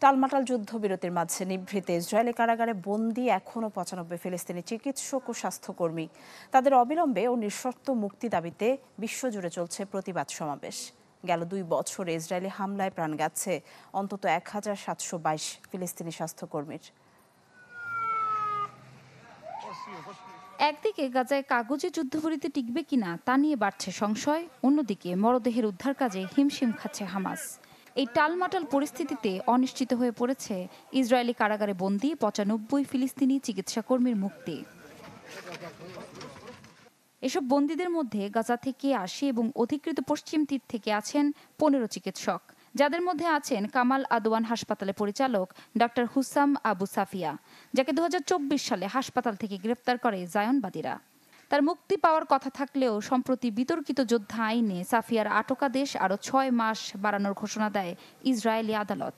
টালমাটাল যুদ্ধবিরতির মাঝে নিভৃতে ইসরায়েলি কারাগারে বন্দী এখনও ৯৫ ফিলিস্তিনি চিকিৎসক ও স্বাস্থ্যকর্মী। তাদের অবিলম্বে ও নিঃশর্ত মুক্তি দাবিতে বিশ্বজুড়ে চলছে প্রতিবাদ সমাবেশ। গেল ২ বছরে ইসরায়েলি হামলায় প্রাণ গেছে অন্তত ১,৭২২ ফিলিস্তিনি স্বাস্থ্যকর্মীর। একদিকে গাজায় কাগজে যুদ্ধবিরতি টিকবে কিনা তা নিয়ে বাড়ছে সংশয়, অন্যদিকে মরদেহের উদ্ধার কাজে হিমশিম খাচ্ছে হামাস। এই টালমাটাল পরিস্থিতিতে অনিশ্চিত হয়ে পড়েছে ইসরায়েলি কারাগারে বন্দী ৯৫ ফিলিস্তিনি চিকিৎসাকর্মীর মুক্তি। এসব বন্দীদের মধ্যে গাজা থেকে ৮০ এবং অধিকৃত পশ্চিম তীর থেকে আছেন ১৫ চিকিৎসক, যাদের মধ্যে আছেন কামাল আদওয়ান হাসপাতালের পরিচালক ডক্টর হুসাম আবু সাফিয়া, যাকে ২০২৪ সালে হাসপাতাল থেকে গ্রেপ্তার করে জায়নবাদীরা। তার মুক্তি পাওয়ার কথা থাকলেও সম্প্রতি বিতর্কিত যোদ্ধা আইনে সাফিয়ার আটকাদেশ আরও ৬ মাস বাড়ানোর ঘোষণা দেয় ইসরায়েলি আদালত।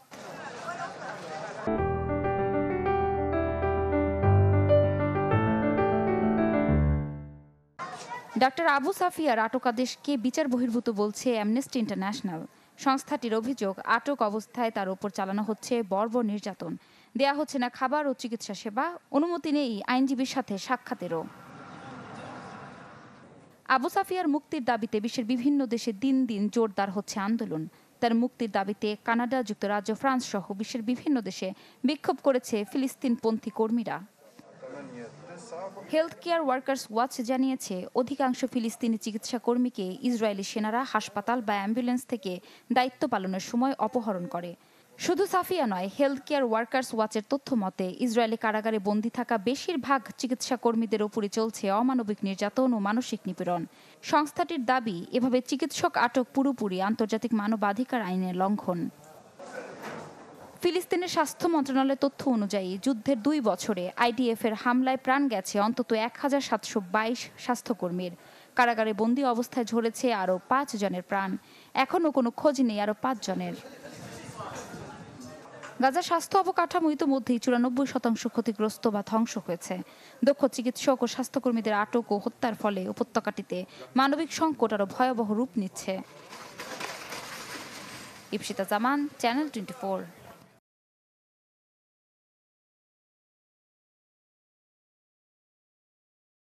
ডক্টর আবু সাফিয়ার আটকাদেশকে বিচার বহির্ভূত বলছে অ্যামনেস্টি ইন্টারন্যাশনাল। সংস্থাটির অভিযোগ, আটক অবস্থায় তার ওপর চালানো হচ্ছে বর্বর নির্যাতন, দেয়া হচ্ছে না খাবার ও চিকিৎসা সেবা, অনুমতি নেই আইনজীবীর সাথে সাক্ষাতেরও। আবু সাফিয়ার মুক্তির দাবিতে বিশ্বের বিভিন্ন দেশে দিন দিন জোরদার হচ্ছে আন্দোলন। তার মুক্তির দাবিতে কানাডা, যুক্তরাজ্য, ফ্রান্স সহ বিশ্বের বিভিন্ন দেশে বিক্ষোভ করেছে ফিলিস্তিনপন্থী কর্মীরা। হেলথ কেয়ার ওয়ার্কার্স ওয়াচ জানিয়েছে, অধিকাংশ ফিলিস্তিনি চিকিৎসা কর্মীকে ইসরায়েলি সেনারা হাসপাতাল বা অ্যাম্বুলেন্স থেকে দায়িত্ব পালনের সময় অপহরণ করে। শুধু সাফিয়া নয়, হেলথ কেয়ার ওয়ার্কার্স ওয়াচের তথ্য মতে ইসরায়েলি কারাগারে বন্দী থাকা বেশিরভাগ চিকিৎসা কর্মীদের উপরই চলছে অমানবিক নির্যাতন ও মানসিক নিপীড়ন। সংস্থাটির দাবি, এভাবে চিকিৎসক আটক পুরোপুরি আন্তর্জাতিক মানবাধিকার আইনের লঙ্ঘন। ফিলিস্তিনের স্বাস্থ্য মন্ত্রণালয়ের তথ্য অনুযায়ী যুদ্ধের ২ বছরে আইডিএফের হামলায় প্রাণ গেছে অন্তত ১,৭২২ স্বাস্থ্যকর্মীর। কারাগারে বন্দী অবস্থায় ঝরেছে আরও ৫ জনের প্রাণ। এখনও কোনো খোঁজ নেই আরও ৫ জনের। গাজা স্বাস্থ্য অবকাঠামো ইতিমধ্যেই ৯৪% ক্ষতিগ্রস্ত বা ধ্বংস হয়েছে। দক্ষ চিকিৎসক ও স্বাস্থ্যকর্মীদের আটক ও হত্যার ফলে উপত্যকাটিতে মানবিক সংকট আরও ভয়াবহ রূপ নিচ্ছে। ইপসিতা জামান, চ্যানেল 24।